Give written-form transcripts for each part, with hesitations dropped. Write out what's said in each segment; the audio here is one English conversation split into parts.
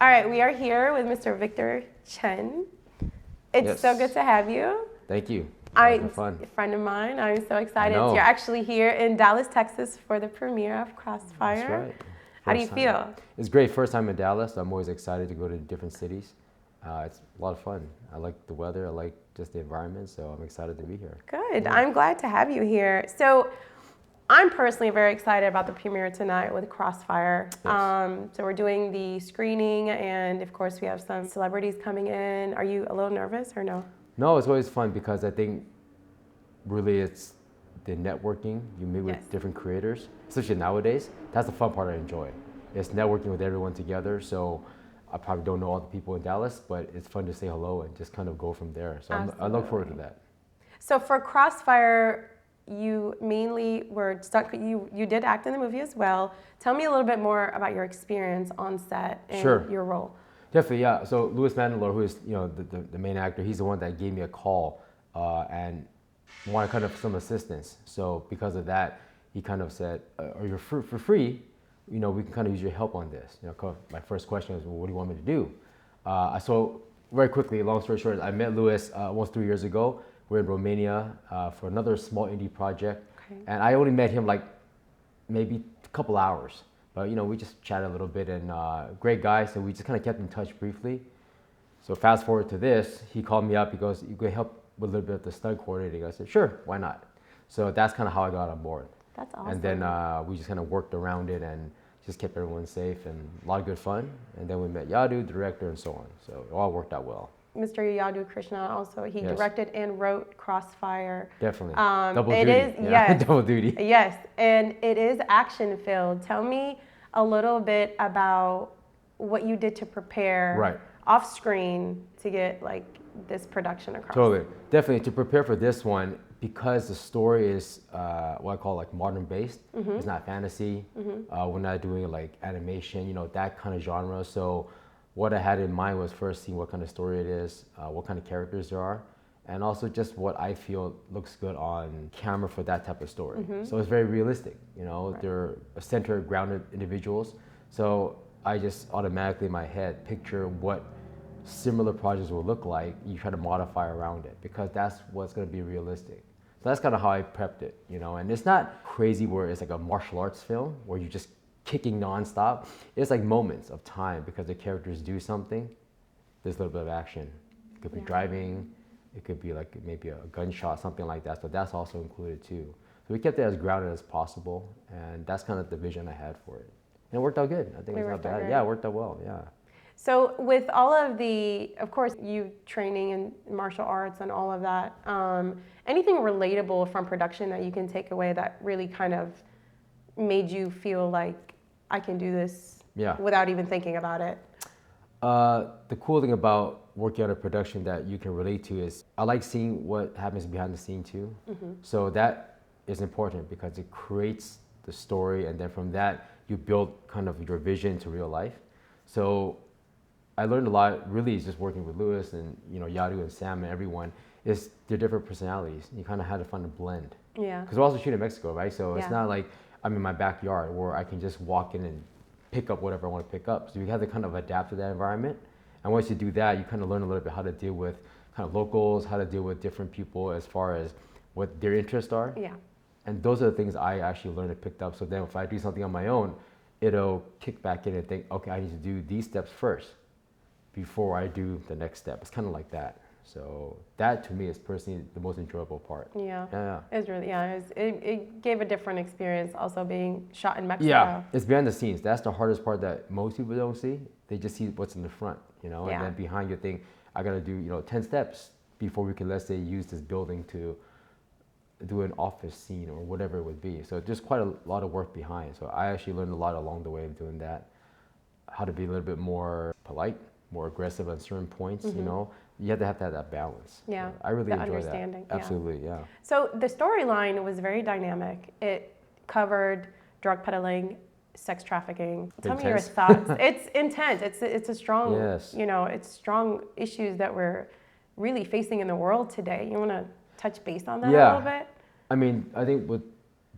All right, we are here with Mr. Victor Chen. It's so good to have you. Thank you. I'm fun. a friend of mine. I'm so excited. I know. You're actually here in Dallas, Texas for the premiere of Crossfire. That's right. How do you feel? It's great. First time in Dallas. I'm always excited to go to different cities. It's a lot of fun. I like the weather. I like just the environment. So I'm excited to be here. Good. Yeah. I'm glad to have you here. So I'm personally very excited about the premiere tonight with Crossfire. Yes. So we're doing the screening, and of course we have some celebrities coming in. Are you a little nervous or no? No, it's always fun because I think really it's the networking. You meet with different creators, especially nowadays. That's the fun part I enjoy. It's networking with everyone together. So I probably don't know all the people in Dallas, but it's fun to say hello and just kind of go from there. So I look forward to that. So for Crossfire, you mainly were stuck. You did act in the movie as well. Tell me a little bit more about your experience on set and your role. Definitely, yeah. So Louis Mandylor, who is the main actor, he's the one that gave me a call and wanted kind of some assistance. So because of that, he kind of said, "Are you for free? We can kind of use your help on this." My first question was, "Well, what do you want me to do?" So very quickly, long story short, I met Louis almost 3 years ago. We're in Romania for another small indie project, and I only met him like maybe a couple hours. But we just chatted a little bit, and great guy. So we just kind of kept in touch briefly. So fast forward to this, he called me up. He goes, "You could help with a little bit of the stunt coordinating." I said, "Sure, why not?" So that's kind of how I got on board. That's awesome. And then we just kind of worked around it and just kept everyone safe and a lot of good fun. And then we met Yadhu, director, and so on. So it all worked out well. Mr. Yadhu Krishnan also, he directed and wrote Crossfire. Definitely. Double it duty. Is, yes. Double duty. Yes, and it is action filled. Tell me a little bit about what you did to prepare off screen to get like this production across. Totally. Definitely to prepare for this one, because the story is what I call like modern based. It's not fantasy. We're not doing like animation, that kind of genre. So what I had in mind was first seeing what kind of story it is, what kind of characters there are, and also just what I feel looks good on camera for that type of story. So it's very realistic, they're centered, grounded individuals. So I just automatically in my head picture what similar projects will look like. You try to modify around it because that's what's going to be realistic. So that's kind of how I prepped it, and it's not crazy where it's like a martial arts film where you just kicking nonstop. It's like moments of time because the characters do something. There's a little bit of action. It could be driving. It could be like maybe a gunshot, something like that. So that's also included too. So we kept it as grounded as possible, and that's kind of the vision I had for it. And it worked out good. I think it's not bad. Yeah, it worked out well. Yeah. So with all of of course, you training in martial arts and all of that, anything relatable from production that you can take away that really kind of made you feel like I can do this without even thinking about it? The cool thing about working on a production that you can relate to is I like seeing what happens behind the scene too. So that is important because it creates the story, and then from that you build kind of your vision to real life. So I learned a lot really just working with Louis and Yadhu and Samm and everyone is their different personalities. You kind of had to find a blend. Yeah. Because we're also shooting in Mexico, right? So it's not like I'm in my backyard where I can just walk in and pick up whatever I want to pick up. So you have to kind of adapt to that environment. And once you do that, you kind of learn a little bit how to deal with kind of locals, how to deal with different people as far as what their interests are. Yeah. And those are the things I actually learned and picked up. So then if I do something on my own, it'll kick back in and think, okay, I need to do these steps first before I do the next step. It's kind of like that. So that to me is personally the most enjoyable part. Yeah. It's really, it gave a different experience also being shot in Mexico. Yeah, it's behind the scenes. That's the hardest part that most people don't see. They just see what's in the front, and then behind you think, I gotta do, 10 steps before we can, let's say, use this building to do an office scene or whatever it would be. So there's quite a lot of work behind. So I actually learned a lot along the way of doing that. How to be a little bit more polite, more aggressive on certain points, You have to have that balance. Yeah, so I really enjoy understanding. That. Absolutely, yeah. So the storyline was very dynamic. It covered drug peddling, sex trafficking. Tell me your thoughts. It's intense. It's a strong, it's strong issues that we're really facing in the world today. You want to touch base on that a little bit? I mean, I think with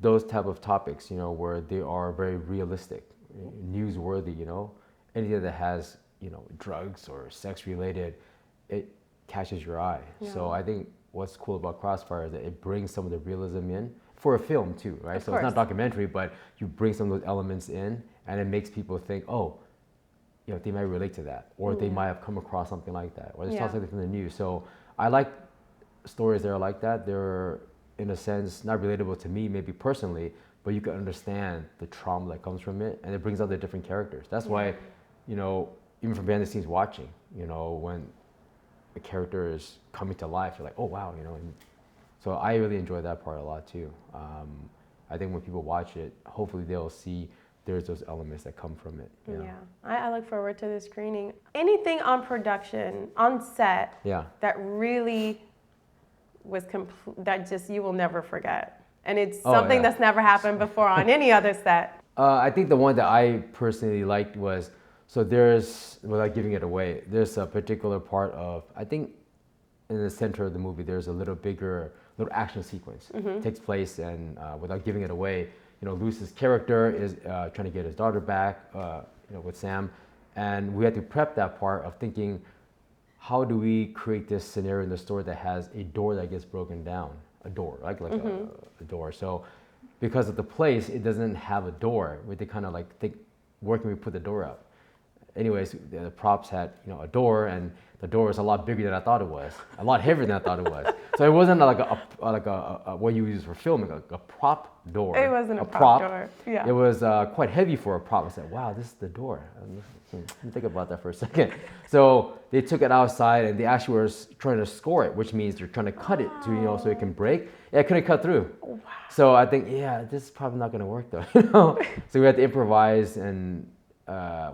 those type of topics, where they are very realistic, newsworthy, anything that has drugs or sex related, it catches your eye. Yeah. So I think what's cool about Crossfire is that it brings some of the realism in for a film too, right? Of so course. It's not a documentary, but you bring some of those elements in, and it makes people think, oh, they might relate to that, or they might have come across something like that, or they saw something from the news. So I like stories that are like that. They're, in a sense, not relatable to me, maybe personally, but you can understand the trauma that comes from it, and it brings out the different characters. That's why, even from behind the scenes watching, when a character is coming to life, you're like, oh wow, And so I really enjoy that part a lot too. I think when people watch it, hopefully they'll see there's those elements that come from it. Yeah. I look forward to the screening. Anything on production, on set, that really was that just you will never forget, and it's something that's never happened before on any other set. I think the one that I personally liked was, so there's, without giving it away, there's a particular part of, I think in the center of the movie, there's a little action sequence. Takes place, and without giving it away, Louis's character is trying to get his daughter back, with Sam, and we had to prep that part of thinking, how do we create this scenario in the story that has a door that gets broken down, a door, like a door. So because of the place, it doesn't have a door. We had to kind of think, where can we put the door up? Anyways, the props had a door, and the door was a lot bigger than I thought it was, a lot heavier than I thought it was. So it wasn't like a what you use for filming, a prop door. It wasn't a prop door. Yeah. It was quite heavy for a prop. I said, wow, this is the door. Let me think about that for a second. So they took it outside, and they actually were trying to score it, which means they're trying to cut it to so it can break. Yeah, it couldn't cut through. Wow. So I think, this is probably not going to work though. So we had to improvise, and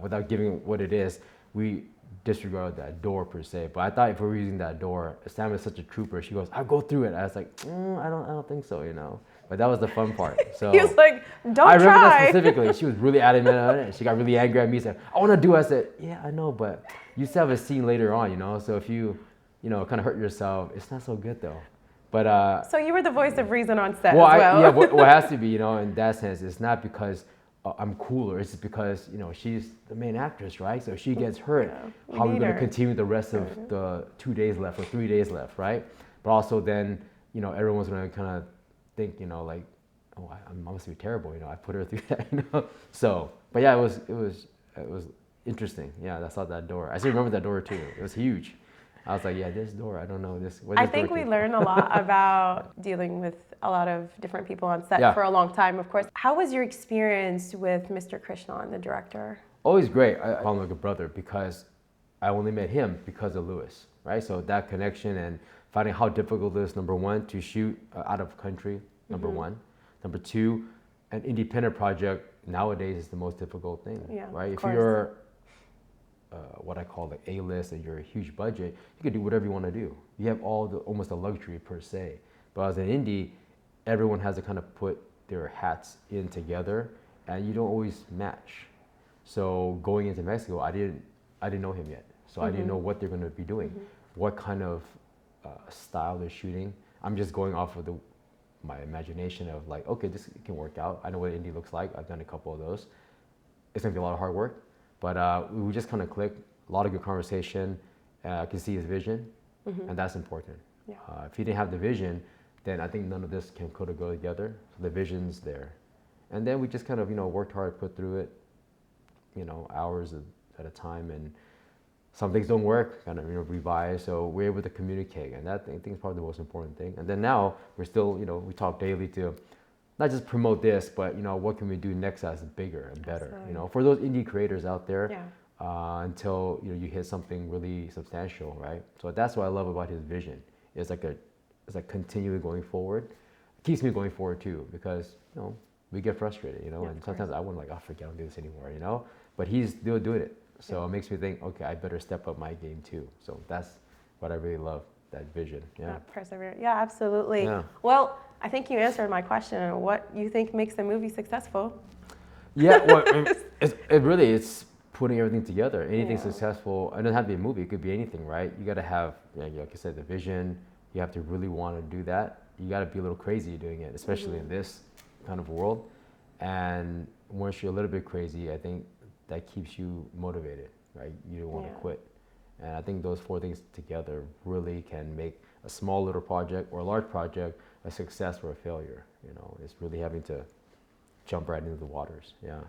without giving what it is, we disregarded that door per se. But I thought if we were using that door, Sam is such a trooper. She goes, I'll go through it. I was like, I don't think so, But that was the fun part. So he was like, don't I try. remember that specifically. She was really adamant on it. She got really angry at me. Said, I want to do it. I said, yeah, I know, but you still have a scene later on, So if you, kind of hurt yourself, it's not so good though. But so you were the voice of reason on set well, as well. What has to be, in that sense, it's not because I'm cooler. It's because she's the main actress, right? So if she gets hurt, how are we going to continue the rest of the 2 days left or 3 days left, right? But also then, everyone's going to kind of think, like, oh, I must be terrible, I put her through that, So, but yeah, it was interesting. Yeah, I saw that door. I still remember that door too. It was huge. I was like, this door, I don't know this. I think we learned a lot about dealing with a lot of different people on set for a long time, of course. How was your experience with Mr. Krishnan, the director? Always great. I call him like a brother because I only met him because of Louis, right? So that connection and finding how difficult it is, number one, to shoot out of country, number one. Number two, an independent project nowadays is the most difficult thing, right? If you're what I call like A-list and you're a huge budget, you can do whatever you want to do. You have almost a luxury per se. But as an indie, everyone has to kind of put their hats in together, and you don't always match. So going into Mexico, I didn't know him yet, so I didn't know what they're going to be doing, what kind of style they're shooting. I'm just going off of my imagination of like, okay, this can work out. I know what indie looks like. I've done a couple of those. It's gonna be a lot of hard work, but we just kind of clicked. A lot of good conversation. I can see his vision, and that's important. Yeah. If he didn't have the vision, then I think none of this can go together. So the vision's there, and then we just kind of worked hard, put through it, hours at a time, and some things don't work, kind of revise. So we're able to communicate, and that I think is probably the most important thing. And then now we're still we talk daily to not just promote this, but what can we do next that's bigger and better. Absolutely. For those indie creators out there. Yeah. Until you hit something really substantial, right? So that's what I love about his vision. It's like continually going forward. It keeps me going forward too, because we get frustrated, and sometimes I want I forget I don't do this anymore, But he's still doing it, so it makes me think, okay, I better step up my game too. So that's what I really love, that vision. Yeah. That perseverance. Yeah, absolutely. Yeah. Well, I think you answered my question. What you think makes the movie successful? Yeah, well, it's putting everything together. Anything successful, it doesn't have to be a movie, it could be anything, right? You gotta have, like I said, the vision. You have to really want to do that. You gotta be a little crazy doing it, especially in this kind of world. And once you're a little bit crazy, I think that keeps you motivated. right? You don't want to quit. And I think those 4 things together really can make a small little project or a large project a success or a failure. You know, it's really having to jump right into the waters. Yeah.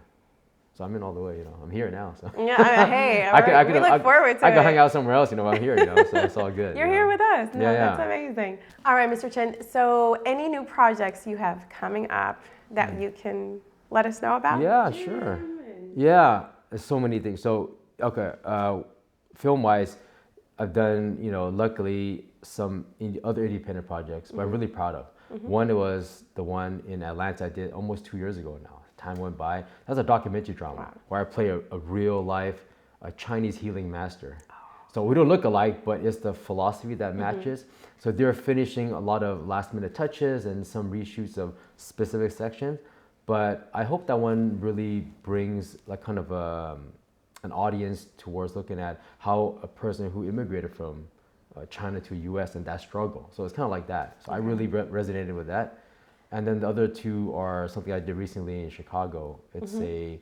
So I'm in all the way, you know. I'm here now. So yeah, hey, we look forward to it. I could hang out somewhere else, you know, I'm here, you know, so it's all good. You're here with us. No, that's amazing. All right, Mr. Chen, so any new projects you have coming up that you can let us know about? Yeah, sure. Yeah, there's so many things. So, okay, film-wise, I've done, you know, luckily some other independent projects, but I'm really proud of. One was the one in Atlanta I did almost 2 years ago now. Time went by. That's a documentary drama where I play a real life Chinese healing master. So we don't look alike, but it's the philosophy that matches. So they're finishing a lot of last minute touches and some reshoots of specific sections. But I hope that one really brings like kind of an audience towards looking at how a person who immigrated from China to US and that struggle. So it's kind of like that. So I really resonated with that. And then the other 2 are something I did recently in Chicago. It's a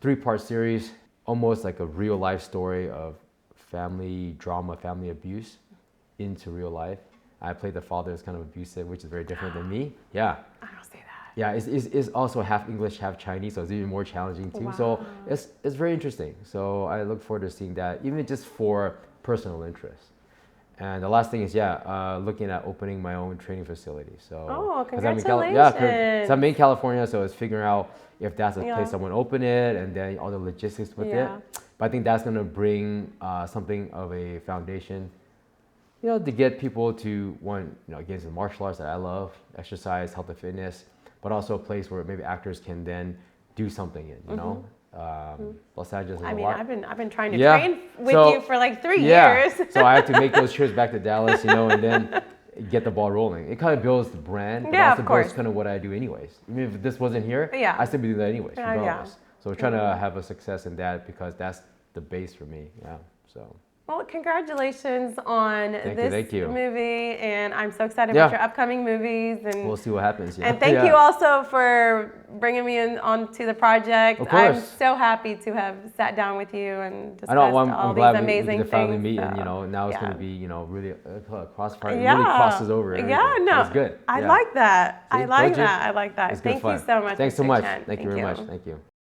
3-part series, almost like a real life story of family drama, family abuse into real life. I played the father as kind of abusive, which is very different than me. Yeah. I don't say that. Yeah, it's also half English, half Chinese, so it's even more challenging too. Wow. So it's very interesting. So I look forward to seeing that, even just for personal interest. And the last thing is, looking at opening my own training facility. So, congratulations. Because I'm in California, so it's figuring out if that's a place I want to open it, and then all the logistics with it. But I think that's going to bring something of a foundation, you know, to get people to get into martial arts that I love, exercise, health and fitness, but also a place where maybe actors can then do something in, you know. Los Angeles. I mean, I've been trying to train with you for like 3 years. So I have to make those trips back to Dallas, you know, and then get the ball rolling. It kind of builds the brand, but also builds kind of what I do anyways. Even if this wasn't here, I still be doing that anyways, regardless. So we're trying to have a success in that because that's the base for me. Yeah. So. Well, congratulations on this movie, and I'm so excited about your upcoming movies. And we'll see what happens. Yeah. And thank you also for bringing me onto the project. Of course. I'm so happy to have sat down with you and discussed all these amazing things. Finally meet, and you know, now it's going to be, you know, really Crossfire. It really crosses over. Yeah, no, it's good. I like that. I like that. It's thank you so much. Thanks so Mr. much. Chen. Thank you very much. Thank you.